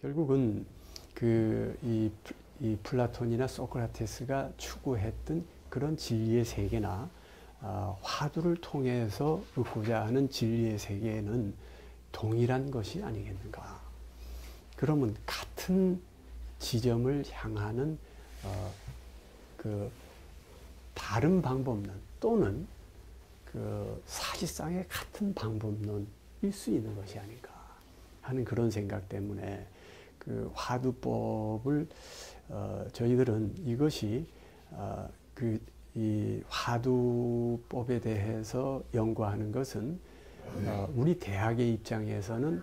결국은 이 플라톤이나 소크라테스가 추구했던 그런 진리의 세계나 화두를 통해서 얻고자 하는 진리의 세계는 동일한 것이 아니겠는가. 그러면 같은 지점을 향하는 그 다른 방법론 또는 그 사실상의 같은 방법론일 수 있는 것이 아닌가 하는 그런 생각 때문에 그 화두법을 저희들은 이것이 이 화두법에 대해서 연구하는 것은 우리 대학의 입장에서는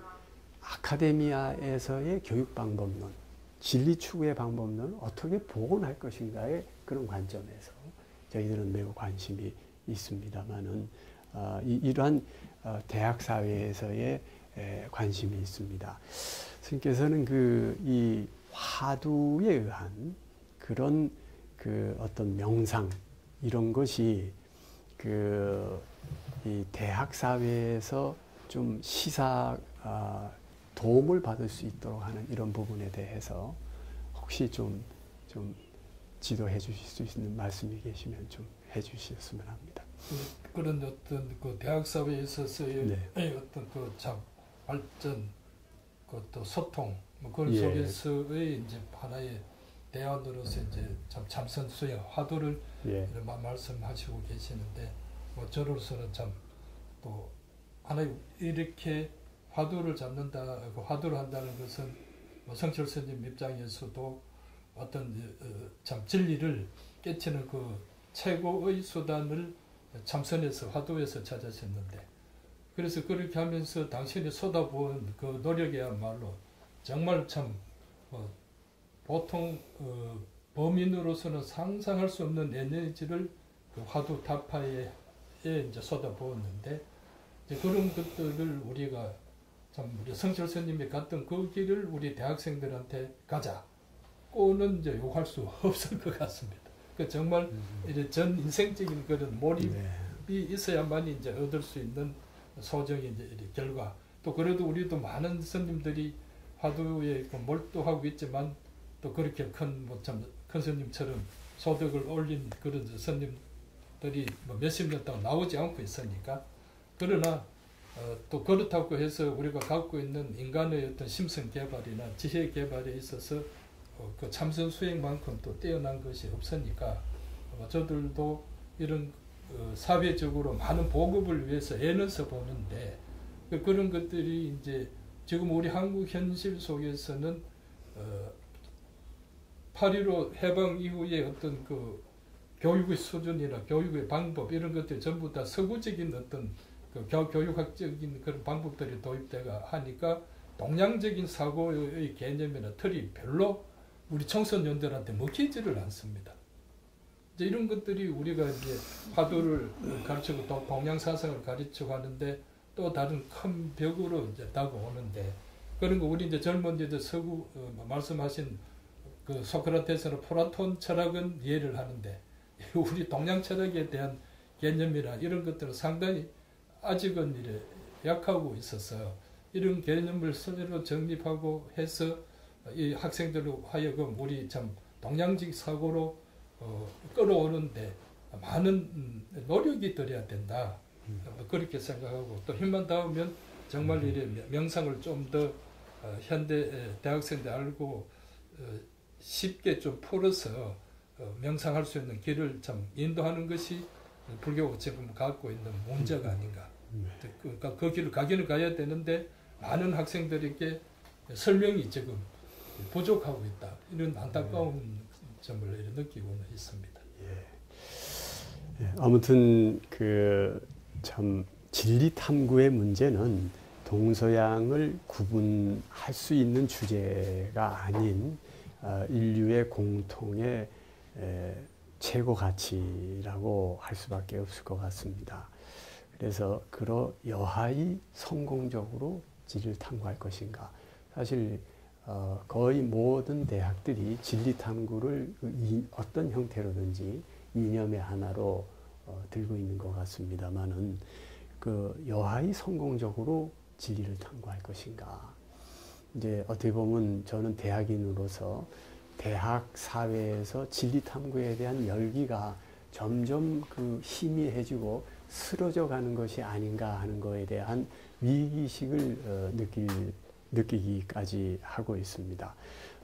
아카데미아에서의 교육 방법론, 진리 추구의 방법론을 어떻게 복원할 것인가의 그런 관점에서 저희들은 매우 관심이 있습니다만은 이러한 대학 사회에서의 관심이 있습니다. 스님께서는 이 화두에 의한 그런 어떤 명상 이런 것이 이 대학 사회에서 좀 도움을 받을 수 있도록 하는 이런 부분에 대해서 혹시 좀 지도해 주실 수 있는 말씀이 계시면 좀 해 주셨으면 합니다. 그런 어떤 그 대학 사회에 있어서의 네. 어떤 그 참 발전, 또 소통, 그런 예. 속에서의 이제 하나의 대안으로서 이제 참 참선수의 화두를 예. 말씀하시고 계시는데, 저로서는 참 또 하나의 이렇게 화두를 잡는다, 화두를 한다는 것은 성철 스님 입장에서도 어떤 참 진리를 깨치는 그 최고의 수단을 참선에서 화두에서 찾으셨는데, 그래서 그렇게 하면서 당신이 쏟아부은 그 노력이야말로 정말 참 보통 범인으로서는 상상할 수 없는 에너지를 그 화두 타파에 이제 쏟아부었는데, 이제 그런 것들을 우리가 참 우리 성철 스님이 갔던 그 길을 우리 대학생들한테 가자고는 이제 요구할 수 없을 것 같습니다. 그 정말 전 인생적인 그런 몰입이 있어야만 이제 얻을 수 있는 소정의 이제 결과. 또 그래도 우리도 많은 스님들이 화두에 몰두하고 있지만 또 그렇게 큰 스님처럼 소득을 올린 그런 스님들이 몇십 년 동안 나오지 않고 있으니까. 그러나 또 그렇다고 해서 우리가 갖고 있는 인간의 어떤 심성 개발이나 지혜 개발에 있어서 그 참선 수행만큼 또 뛰어난 것이 없으니까 저들도 이런 사회적으로 많은 보급을 위해서 애는 써 보는데, 그런 것들이 이제 지금 우리 한국 현실 속에서는 8.15 해방 이후에 어떤 그 교육의 수준이나 교육의 방법 이런 것들 전부 다 서구적인 어떤 그 교육학적인 그런 방법들이 도입되가 하니까 동양적인 사고의 개념이나 틀이 별로 우리 청소년들한테 먹히지를 않습니다. 이제 이런 것들이 우리가 이제 화두를 가르치고 또 동양 사상을 가르치고 하는데 또 다른 큰 벽으로 이제 다가오는데, 그런 거 우리 이제 젊은이들 서구 말씀하신 그 소크라테스나 플라톤 철학은 이해를 하는데, 우리 동양 철학에 대한 개념이나 이런 것들은 상당히 아직은 이래 약하고 있어서 이런 개념을 스스로 정립하고 해서 이 학생들로 하여금 우리 참 동양적 사고로 끌어오는데 많은 노력이 들어야 된다. 그렇게 생각하고 또 힘만 닿으면 정말 이래 명상을 좀 더 현대 대학생들 알고 쉽게 좀 풀어서 명상할 수 있는 길을 참 인도하는 것이 불교가 지금 갖고 있는 문제가 아닌가. 그러니까 그 길을 가기는 가야 되는데 많은 학생들에게 설명이 지금 부족하고 있다. 이런 안타까운 점을 느끼고는 있습니다. 아무튼 참 진리 탐구의 문제는 동서양을 구분할 수 있는 주제가 아닌 인류의 공통의 최고 가치라고 할 수밖에 없을 것 같습니다. 그래서 여하이 성공적으로 진리를 탐구할 것인가. 사실 거의 모든 대학들이 진리 탐구를 어떤 형태로든지 이념의 하나로 들고 있는 것 같습니다만은 여하이 성공적으로 진리를 탐구할 것인가. 이제 어떻게 보면 저는 대학인으로서 대학 사회에서 진리 탐구에 대한 열기가 점점 그 희미해지고 쓰러져 가는 것이 아닌가 하는 것에 대한 위기의식을 느끼기까지 하고 있습니다.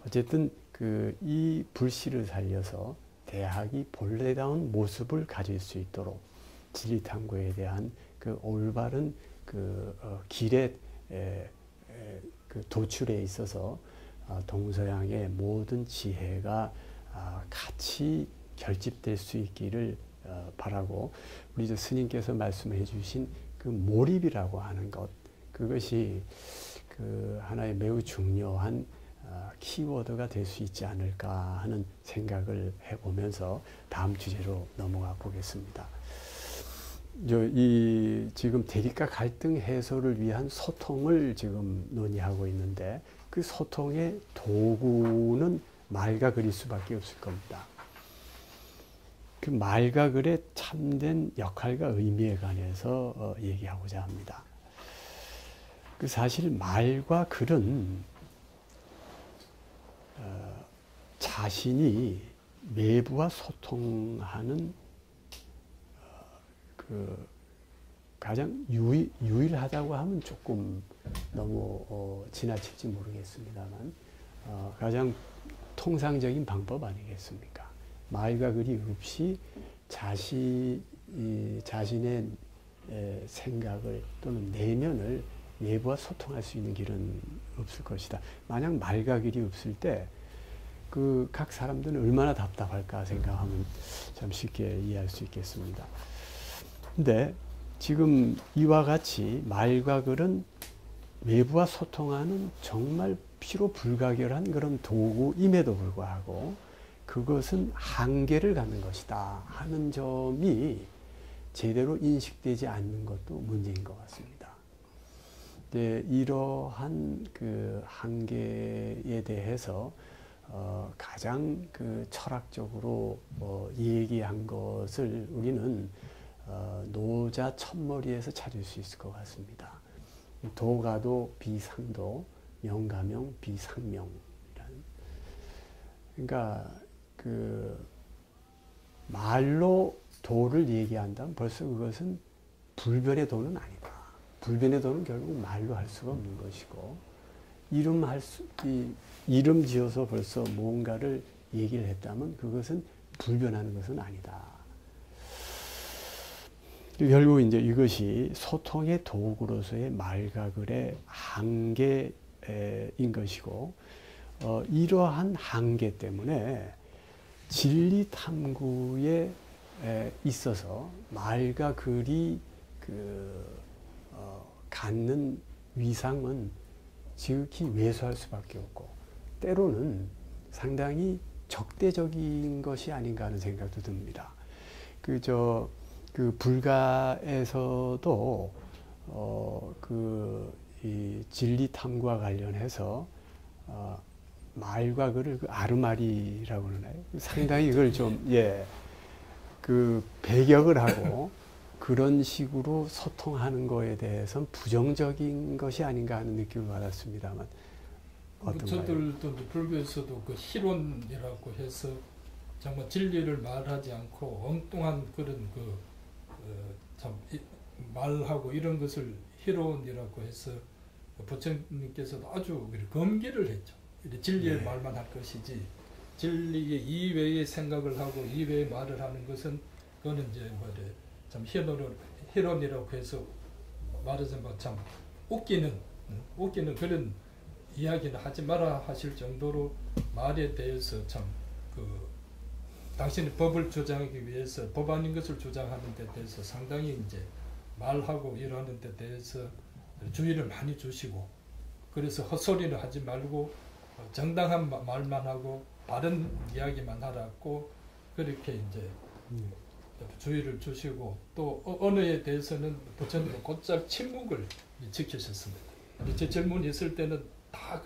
어쨌든 이 불씨를 살려서 대학이 본래다운 모습을 가질 수 있도록 진리 탐구에 대한 그 올바른 길의 도출에 있어서 동서양의 모든 지혜가 같이 결집될 수 있기를 바라고, 우리 스님께서 말씀해 주신 그 몰입이라고 하는 것, 그것이 하나의 매우 중요한 키워드가 될 수 있지 않을까 하는 생각을 해보면서 다음 주제로 넘어가 보겠습니다. 지금 대립과 갈등 해소를 위한 소통을 지금 논의하고 있는데, 그 소통의 도구는 말과 글일 수밖에 없을 겁니다. 그 말과 글의 참된 역할과 의미에 관해서 얘기하고자 합니다. 사실 말과 글은 자신이 외부와 소통하는 가장 유일하다고 하면 조금 너무 지나칠지 모르겠습니다만, 가장 통상적인 방법 아니겠습니까? 말과 글이 없이 자신의 생각을 또는 내면을 외부와 소통할 수 있는 길은 없을 것이다. 만약 말과 글이 없을 때 각 사람들은 얼마나 답답할까 생각하면 참 쉽게 이해할 수 있겠습니다. 근데 지금 이와 같이 말과 글은 외부와 소통하는 정말 필요 불가결한 그런 도구임에도 불구하고 그것은 한계를 갖는 것이다 하는 점이 제대로 인식되지 않는 것도 문제인 것 같습니다. 이러한 한계에 대해서 가장 철학적으로 얘기한 것을 우리는 노자 첫머리에서 찾을 수 있을 것 같습니다. 도가도 비상도, 명가명 비상명이라는. 그러니까 말로 도를 얘기한다면 벌써 그것은 불변의 도는 아니다. 불변의 도는 결국 말로 할 수가 없는 것이고, 이름 지어서 벌써 뭔가를 얘기를 했다면 그것은 불변하는 것은 아니다. 결국 이제 이것이 소통의 도구로서의 말과 글의 한계인 것이고, 이러한 한계 때문에 진리 탐구에 있어서 말과 글이 갖는 위상은 지극히 왜소할 수밖에 없고, 때로는 상당히 적대적인 것이 아닌가 하는 생각도 듭니다. 불가에서도 이 진리 탐구와 관련해서 말과 글을 아르마리라고 그러나요? 상당히 이걸 좀 배격을 하고 그런 식으로 소통하는 거에 대해서는 부정적인 것이 아닌가 하는 느낌을 받았습니다만, 어떤가요? 저들도 불교에서도 희론이라고 해서 정말 진리를 말하지 않고 엉뚱한 그런 참 말하고 이런 것을 희론이라고 해서 부처님께서도 아주 검기를 했죠. 진리의 말만 할 것이지 진리의 이외의 생각을 하고 이외의 말을 하는 것은 그거는 이제 참 희론이라고 해서 말하자면 참 웃기는 그런 이야기는 하지 마라 하실 정도로 말에 대해서 참 당신이 법을 주장하기 위해서 법 아닌 것을 주장하는 데 대해서 상당히 이제 말하고 이러는 데 대해서 주의를 많이 주시고, 그래서 헛소리는 하지 말고 정당한 말만 하고 바른 이야기만 하라고 그렇게 이제 주의를 주시고, 또 언어에 대해서는 부처님은 곧잘 침묵을 지키셨습니다. 제 질문이 있을 때는 다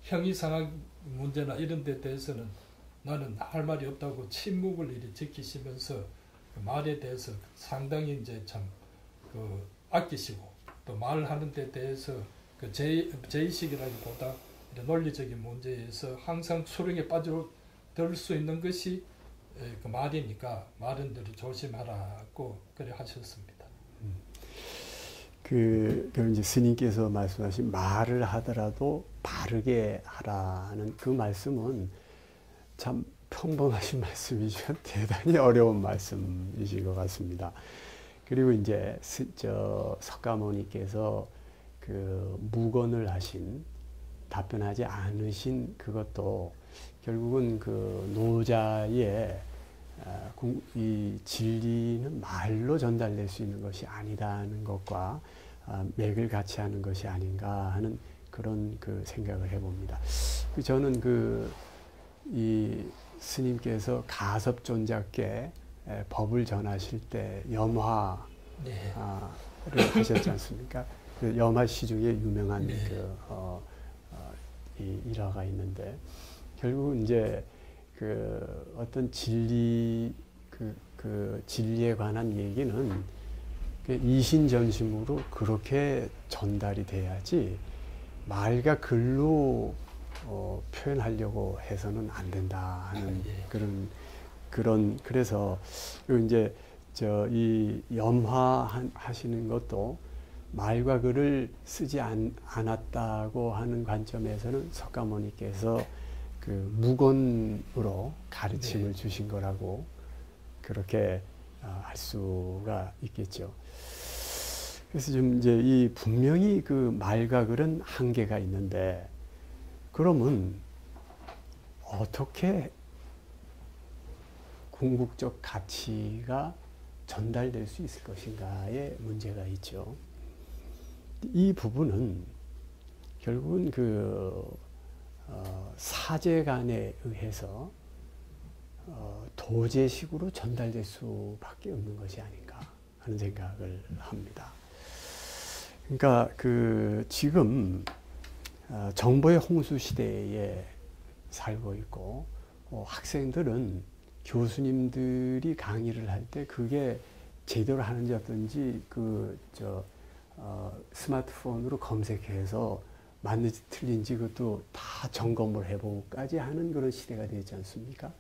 형이상학 문제나 이런 데 대해서는 나는 할 말이 없다고 침묵을 이리 지키시면서 말에 대해서 상당히 이제 참 아끼시고, 또 말하는 데 대해서 그 제의식이라기보다 이런 논리적인 문제에서 항상 수렁에 빠져들 수 있는 것이 그 말이니까 말은들이 조심하라고 그래 하셨습니다. 그 이제 스님께서 말씀하신 말을 하더라도 바르게 하라는 그 말씀은 참 평범하신 말씀이지만 대단히 어려운 말씀이신 것 같습니다. 그리고 이제 석가모니께서 그 묵언을 하신 답변하지 않으신 그것도 결국은 그 노자의 이 진리는 말로 전달될 수 있는 것이 아니다는 것과 맥을 같이 하는 것이 아닌가 하는 그런 그 생각을 해봅니다. 저는 이 스님께서 가섭존자께 법을 전하실 때 염화를 하셨지 않습니까? 그 염화 시중에 유명한 이 일화가 있는데 결국 이제 그 어떤 진리 그 진리에 관한 얘기는 이신전심으로 그렇게 전달이 돼야지 말과 글로 표현하려고 해서는 안 된다 하는 그래서 이제 이 염화하시는 것도 말과 글을 쓰지 않았다고 하는 관점에서는 석가모니께서 그 묵언으로 가르침을 주신 거라고 그렇게 할 수가 있겠죠. 그래서 좀 이제 이 분명히 그 말과 글은 한계가 있는데 그러면 어떻게 궁극적 가치가 전달될 수 있을 것인가에 문제가 있죠. 이 부분은 결국은 사제간에 의해서 도제식으로 전달될 수밖에 없는 것이 아닌가 하는 생각을 합니다. 그러니까 지금 정보의 홍수 시대에 살고 있고 학생들은 교수님들이 강의를 할 때 그게 제대로 하는지 어떤지 스마트폰으로 검색해서 맞는지 틀린지 그것도 다 점검을 해보고까지 하는 그런 시대가 되지 않습니까?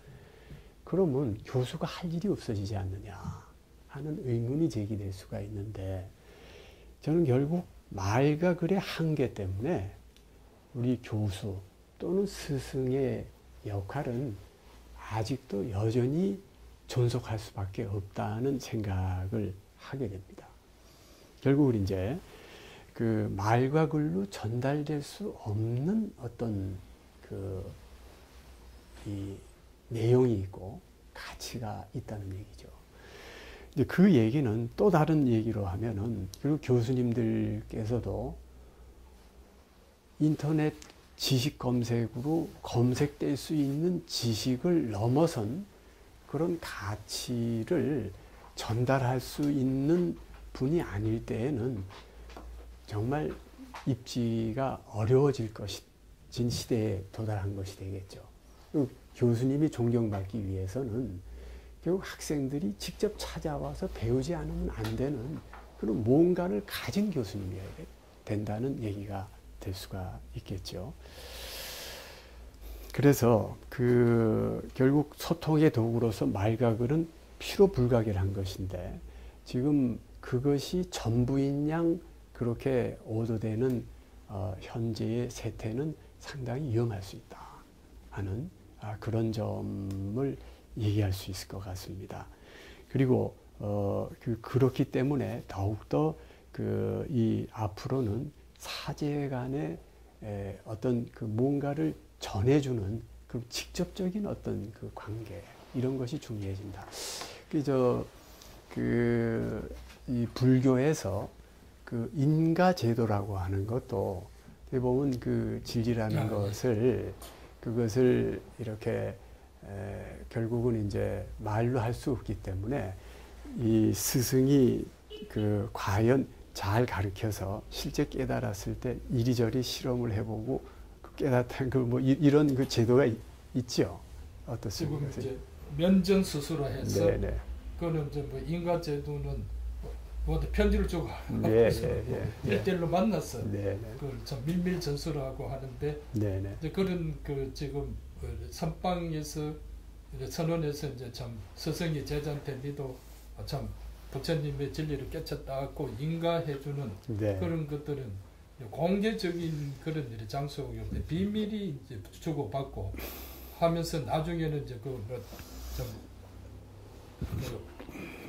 그러면 교수가 할 일이 없어지지 않느냐 하는 의문이 제기될 수가 있는데 저는 결국 말과 글의 한계 때문에 우리 교수 또는 스승의 역할은 아직도 여전히 존속할 수밖에 없다는 생각을 하게 됩니다. 결국은 이제 그 말과 글로 전달될 수 없는 어떤 이 내용이 있고 가치가 있다는 얘기죠. 이제 그 얘기는 또 다른 얘기로 하면은 그리고 교수님들께서도 인터넷 지식 검색으로 검색될 수 있는 지식을 넘어선 그런 가치를 전달할 수 있는 분이 아닐 때에는 정말 입지가 어려워질 것인 시대에 도달한 것이 되겠죠. 교수님이 존경받기 위해서는 결국 학생들이 직접 찾아와서 배우지 않으면 안 되는 그런 뭔가를 가진 교수님이어야 된다는 얘기가 될 수가 있겠죠. 그래서 결국 소통의 도구로서 말과 글은 필요 불가결한 것인데 지금 그것이 전부인 양 그렇게 오도되는 현재의 세태는 상당히 위험할 수 있다 하는 그런 점을 얘기할 수 있을 것 같습니다. 그리고 그렇기 때문에 더욱더 이 앞으로는 사제 간의 어떤 뭔가를 전해주는 그 직접적인 어떤 그 관계 이런 것이 중요해진다. 이 불교에서 인가 제도라고 하는 것도 보면 진리라는 그것을 이렇게 결국은 이제 말로 할 수 없기 때문에 이 스승이 과연 잘 가르쳐서 실제 깨달았을 때 이리저리 실험을 해보고 깨닫는 이런 제도가 있죠. 어떻습니까? 지금 이제 면전 스스로 해서 네네. 그거는 이제 인가 제도는 뭐한테 편지를 주고 예, 그래서 예, 예. 1대1로 만났어. 네, 네. 그걸 참 밀밀 전수라고 하는데 네, 네. 이제 그런 그 지금 선방에서 이제 선원에서 이제 참 스승이 제자한테 니도 참 부처님의 진리를 깨쳤다고 인가해주는 네. 그런 것들은 공개적인 그런 일의 장소였는데 비밀이 이제 주고받고 하면서 나중에는 이제 그뭐좀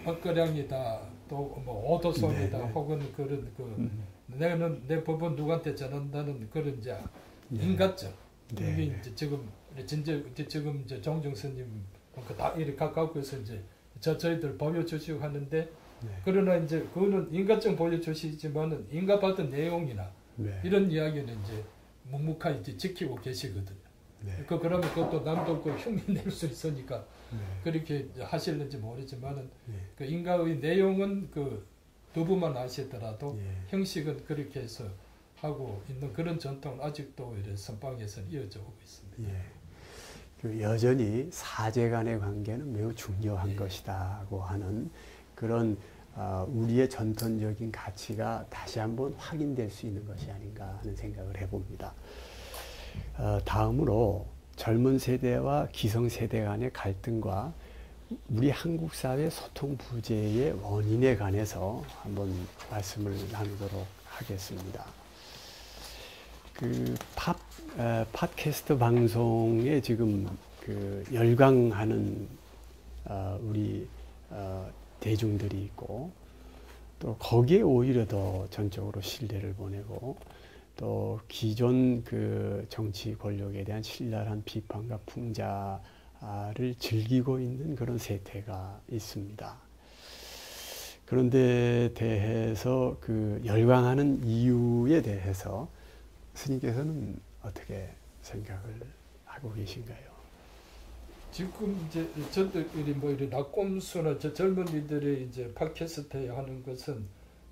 헛거량이다 또 뭐 오도손이다 네, 네. 혹은 그런 그 내가는 내 법은 누구한테 전한다는 그런 이제 네. 인가죠. 네, 이게 네. 이제 지금 지금 이제 종정 스님 다 이렇게 갖고 해서 이제 저희들 보여주시고 하는데 네. 그러나 이제 그거는 인가증 보여주시지만은 인가받은 내용이나 네. 이런 이야기는 이제 묵묵하게 이제 지키고 계시거든요. 네. 그러면 그것도 남도 그 흉내 낼 수 있으니까 네. 그렇게 하실는지 모르지만은 네. 그 인가의 내용은 그 두부만 아시더라도 예. 형식은 그렇게 해서 하고 있는 그런 전통은 아직도 이래 선방에서 이어져 오고 있습니다. 예. 그 여전히 사제 간의 관계는 매우 중요한 예. 것이다고 하는 그런 우리의 전통적인 가치가 다시 한번 확인될 수 있는 것이 아닌가 하는 생각을 해봅니다. 다음으로 젊은 세대와 기성 세대 간의 갈등과 우리 한국 사회 소통 부재의 원인에 관해서 한번 말씀을 나누도록 하겠습니다. 그 팟캐스트 방송에 지금 그 열광하는 우리 대중들이 있고 또 거기에 오히려 더 전적으로 신뢰를 보내고 또 기존 그 정치 권력에 대한 신랄한 비판과 풍자를 즐기고 있는 그런 세태가 있습니다. 그런데 대해서 그 열광하는 이유에 대해서 스님께서는 어떻게 생각을 하고 계신가요? 지금 이제 저들이 뭐 이런 낙곰수나 저 젊은이들이 이제 팟캐스트에 하는 것은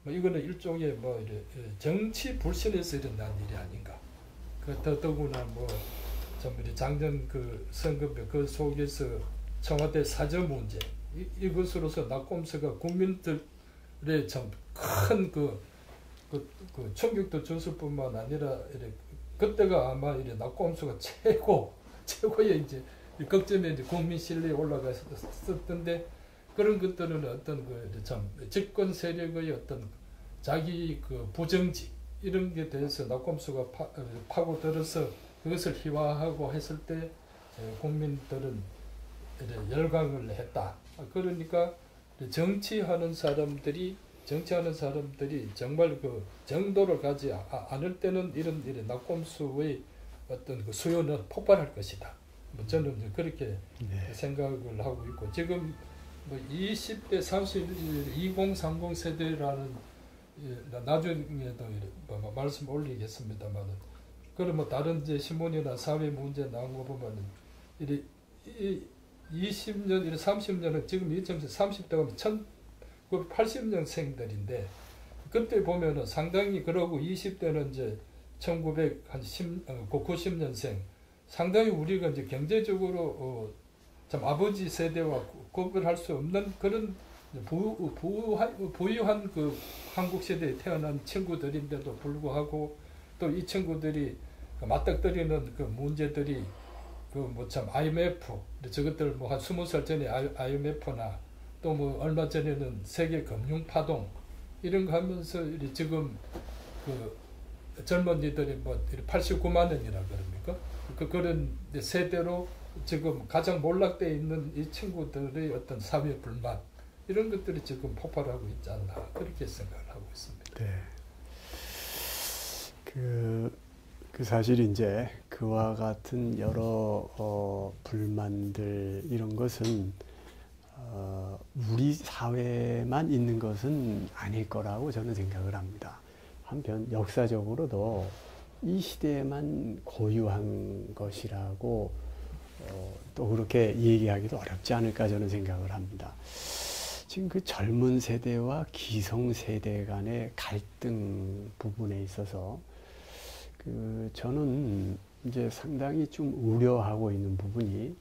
뭐 이거는 일종의 뭐 이래 정치 불신에서 일어난 일이 아닌가. 그 더더구나 뭐좀 작년 그 선거표 그 속에서 청와대 사저 문제 이것으로서 낙곰수가 국민들의 참 큰 그 충격도 줬을 뿐만 아니라 이래 그때가 아마 이래 낙곰수가 최고의 이제 걱정에 이제 국민 신뢰에 올라갔었던데 그런 것들은 어떤 그 참 집권 세력의 어떤 자기 그 부정지 이런 게 대해서 낙곰수가 파고들어서 그것을 희화하고 했을 때 국민들은 열광을 했다. 그러니까 정치하는 사람들이 정말 그 정도를 가지 않을 때는 이런 낙곰수의 어떤 그 수요는 폭발할 것이다. 뭐 저는 그렇게 네. 생각을 하고 있고 지금 뭐 20대, 30, 2030 세대라는 나중에도 말씀 올리겠습니다만은 그럼 뭐 다른 이제 신문이나 사회 문제 나온 거 보면은 이 20년, 30년은 지금 2030대가 1980년생들인데 그때 보면은 상당히 그러고 20대는 이제 1990년생 상당히 우리가 이제 경제적으로 참 아버지 세대와 구별할 수 없는 그런 부유한 그 한국 세대에 태어난 친구들인데도 불구하고 또 이 친구들이 맞닥뜨리는 그 문제들이 그 뭐 참 IMF 저것들 뭐 한 20살 전에 IMF나 또 뭐 얼마 전에는 세계 금융 파동 이런 거 하면서 지금 그 젊은이들이 뭐 89만 원이라 그럽니까? 그런 세대로 지금 가장 몰락돼 있는 이 친구들의 어떤 사회 불만 이런 것들이 지금 폭발하고 있지 않나 그렇게 생각을 하고 있습니다. 네. 그 사실 이제 그와 같은 여러 불만들 이런 것은 우리 사회만 있는 것은 아닐 거라고 저는 생각을 합니다. 한편 역사적으로도 이 시대에만 고유한 것이라고 또 그렇게 얘기하기도 어렵지 않을까 저는 생각을 합니다. 지금 그 젊은 세대와 기성 세대 간의 갈등 부분에 있어서 저는 이제 상당히 좀 우려하고 있는 부분이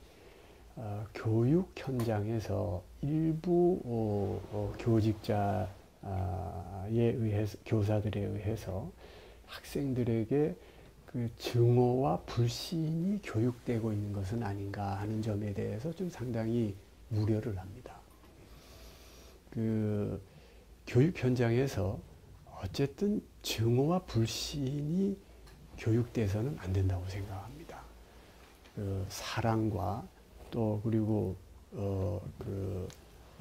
교육 현장에서 일부 교직자 의해서, 교사들에 의해서 학생들에게 그 증오와 불신이 교육되고 있는 것은 아닌가 하는 점에 대해서 좀 상당히 우려를 합니다. 그 교육 현장에서 어쨌든 증오와 불신이 교육돼서는 안 된다고 생각합니다. 그 사랑과 또 그리고 그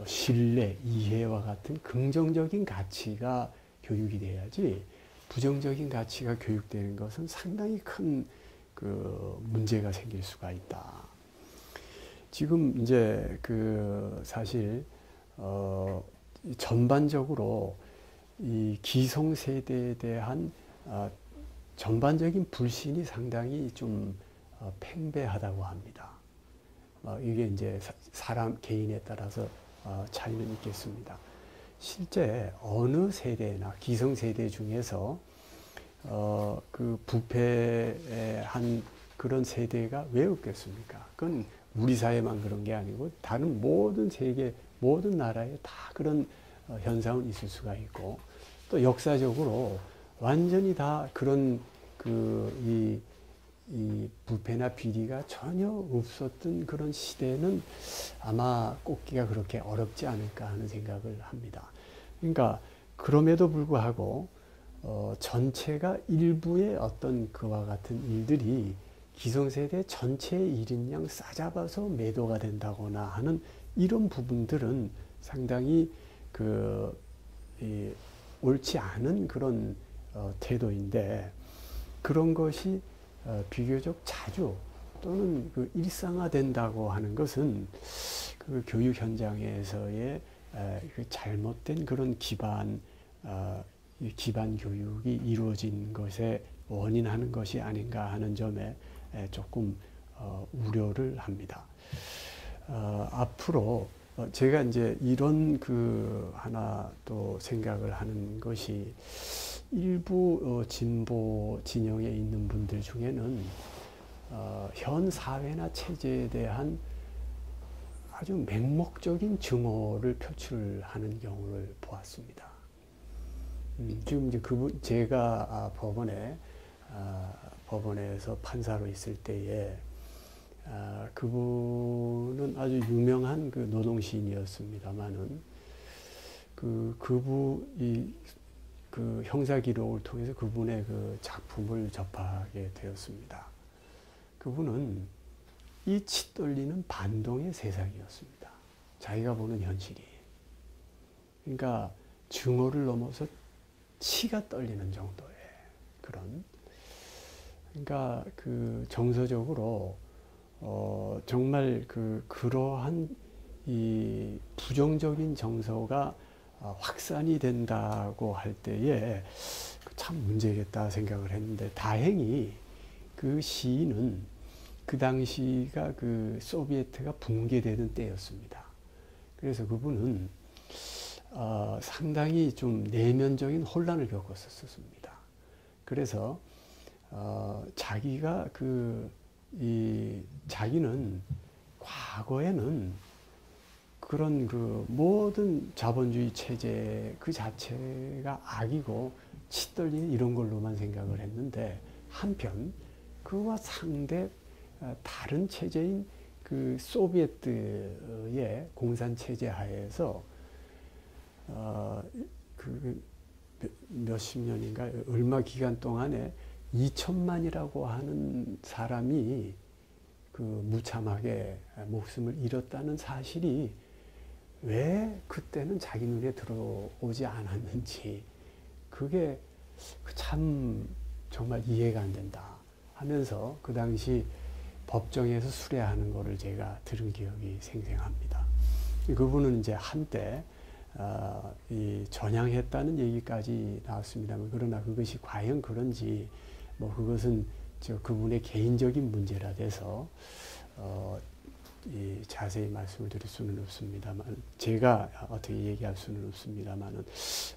신뢰, 이해와 같은 긍정적인 가치가 교육이 돼야지 부정적인 가치가 교육되는 것은 상당히 큰 그 문제가 생길 수가 있다. 지금 이제 그 사실 전반적으로 이 기성세대에 대한 전반적인 불신이 상당히 좀 팽배하다고 합니다. 이게 이제 사람 개인에 따라서 차이는 있겠습니다. 실제 어느 세대나 기성세대 중에서 그 부패한 그런 세대가 왜 없겠습니까? 그건 우리 사회만 그런 게 아니고 다른 모든 세계 모든 나라에 다 그런 현상은 있을 수가 있고 또 역사적으로 완전히 다 그런 이 부패나 비리가 전혀 없었던 그런 시대는 아마 꼽기가 그렇게 어렵지 않을까 하는 생각을 합니다. 그러니까 그럼에도 불구하고 전체가 일부의 어떤 그와 같은 일들이 기성세대 전체의 일인 양 싸잡아서 매도가 된다거나 하는 이런 부분들은 상당히 옳지 않은 그런 태도인데 그런 것이 비교적 자주 또는 그 일상화된다고 하는 것은 그 교육 현장에서의 그 잘못된 그런 기반 교육이 이루어진 것에 원인하는 것이 아닌가 하는 점에 조금 우려를 합니다. 앞으로 제가 이제 이런 그 하나 또 생각을 하는 것이 일부 진보 진영에 있는 분들 중에는 현 사회나 체제에 대한 아주 맹목적인 증오를 표출하는 경우를 보았습니다. 지금 이제 제가 법원에서 판사로 있을 때에 그분은 아주 유명한 그 노동시인이었습니다만은 그분이 그 형사 기록을 통해서 그분의 그 작품을 접하게 되었습니다. 그분은 이 치 떨리는 반동의 세상이었습니다. 자기가 보는 현실이. 그러니까 증오를 넘어서 치가 떨리는 정도의 그런. 그러니까 그 정서적으로 정말 그러한 이 부정적인 정서가 확산이 된다고 할 때에 참 문제겠다 생각을 했는데 다행히 그 시인은 그 당시가 그 소비에트가 붕괴되는 때였습니다. 그래서 그분은 상당히 좀 내면적인 혼란을 겪었었습니다. 그래서 자기가 자기는 과거에는 그런 그 모든 자본주의 체제 그 자체가 악이고 치떨리는 이런 걸로만 생각을 했는데 한편 그와 상대 다른 체제인 그 소비에트의 공산 체제 하에서 그 몇십 년인가 얼마 기간 동안에 2천만이라고 하는 사람이 그 무참하게 목숨을 잃었다는 사실이 왜 그때는 자기 눈에 들어오지 않았는지 그게 참 정말 이해가 안 된다 하면서 그 당시 법정에서 수레하는 거를 제가 들은 기억이 생생합니다. 그분은 이제 한때 전향했다는 얘기까지 나왔습니다만 그러나 그것이 과연 그런지 뭐 그것은 그분의 개인적인 문제라 돼서 자세히 말씀을 드릴 수는 없습니다만 제가 어떻게 얘기할 수는 없습니다만은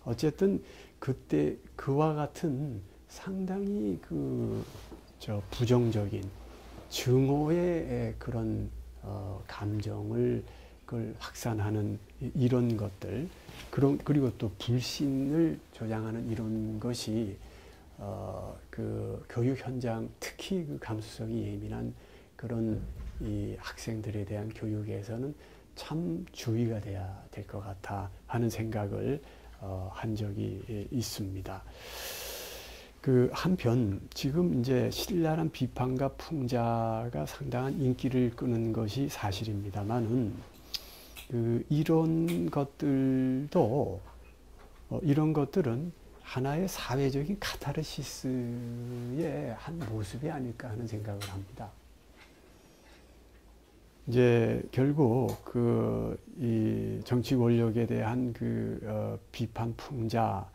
어쨌든 그때 그와 같은 상당히 부정적인 증오의 그런 감정을 확산하는 이런 것들, 그리고 또 불신을 조장하는 이런 것이 그 교육 현장, 특히 그 감수성이 예민한 그런 이 학생들에 대한 교육에서는 참 주의가 돼야 될 것 같아 하는 생각을 한 적이 있습니다. 그 한편 지금 이제 신랄한 비판과 풍자가 상당한 인기를 끄는 것이 사실입니다만은 이런 것들도 이런 것들은 하나의 사회적인 카타르시스의 한 모습이 아닐까 하는 생각을 합니다. 이제 결국 이 정치 권력에 대한 비판 풍자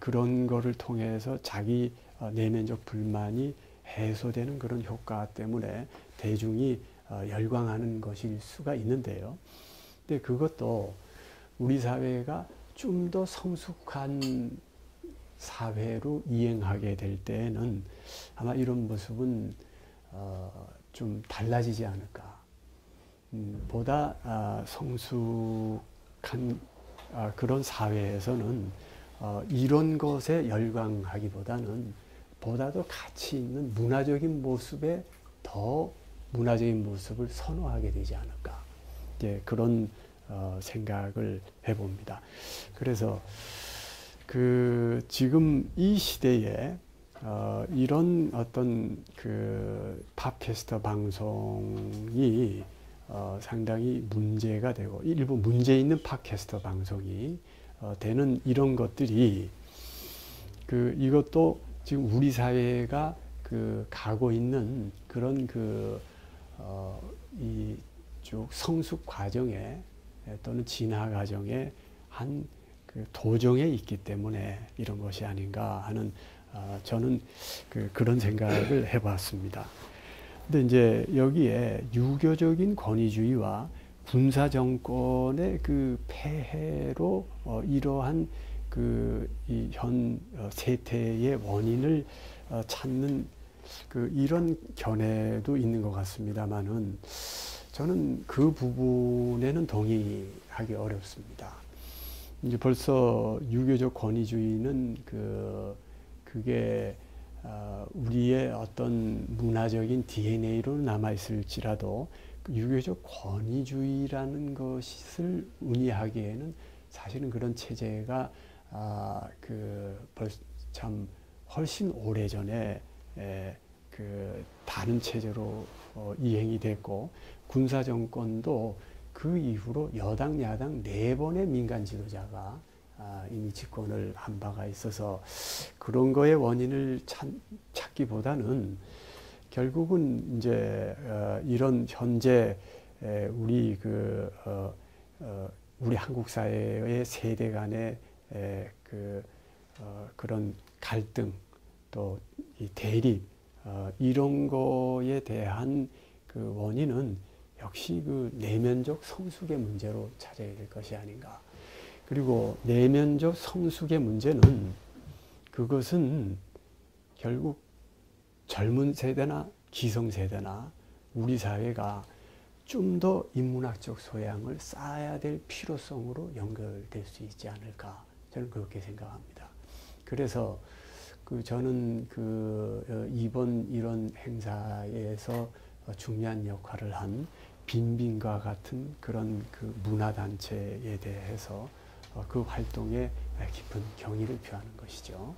그런 거를 통해서 자기 내면적 불만이 해소되는 그런 효과 때문에 대중이 열광하는 것일 수가 있는데요. 근데 그것도 우리 사회가 좀 더 성숙한 사회로 이행하게 될 때에는 아마 이런 모습은 좀 달라지지 않을까. 보다 성숙한 그런 사회에서는 이런 것에 열광하기보다는 보다도 가치 있는 문화적인 모습에 더 문화적인 모습을 선호하게 되지 않을까. 그런 생각을 해봅니다. 그래서 지금 이 시대에 이런 어떤 팟캐스터 방송이 상당히 문제가 되고 일부 문제 있는 팟캐스터 방송이 되는 이런 것들이 이것도 지금 우리 사회가 가고 있는 그런 이쪽 성숙 과정에 또는 진화 과정에 한 도정에 있기 때문에 이런 것이 아닌가 하는 저는 그런 생각을 해봤습니다. 근데 이제 여기에 유교적인 권위주의와 군사 정권의 폐해로 이러한 이 현 세태의 원인을 찾는 이런 견해도 있는 것 같습니다만은 저는 그 부분에는 동의하기 어렵습니다. 이제 벌써 유교적 권위주의는 그게 우리의 어떤 문화적인 DNA로 남아있을지라도 유교적 권위주의라는 것을 의미하기에는 사실은 그런 체제가 참 훨씬 오래전에 다른 체제로 이행이 됐고 군사정권도 그 이후로 여당 야당 4번의 민간 지도자가 이미 집권을 한 바가 있어서 그런 거의 원인을 찾기보다는 결국은 이제 이런 현재 우리 우리 한국 사회의 세대 간의 그런 갈등 또 이 대립 이런 거에 대한 원인은 역시 내면적 성숙의 문제로 찾아야 될 것이 아닌가. 그리고 내면적 성숙의 문제는 그것은 결국 젊은 세대나 기성세대나 우리 사회가 좀 더 인문학적 소양을 쌓아야 될 필요성으로 연결될 수 있지 않을까. 저는 그렇게 생각합니다. 그래서 저는 이번 이런 행사에서 중요한 역할을 한 빈빈과 같은 그런 문화단체에 대해서 그 활동에 깊은 경의를 표하는 것이죠.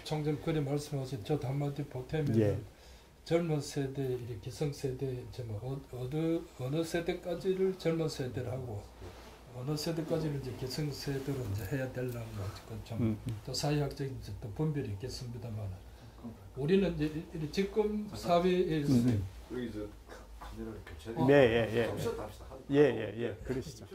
총장님이 말씀하신 저도 한마디 보태면 예. 젊은 세대, 기성 세대, 어느 세대까지를 젊은 세대를 하고 어느 세대까지는 이제 기성 세대로 이제 해야 되려는 또 사회학적인 또 분별이 있겠습니다만 우리는 이제 지금 사회에서 여기 저 카메라를 교체. 네, 예. 그러시죠.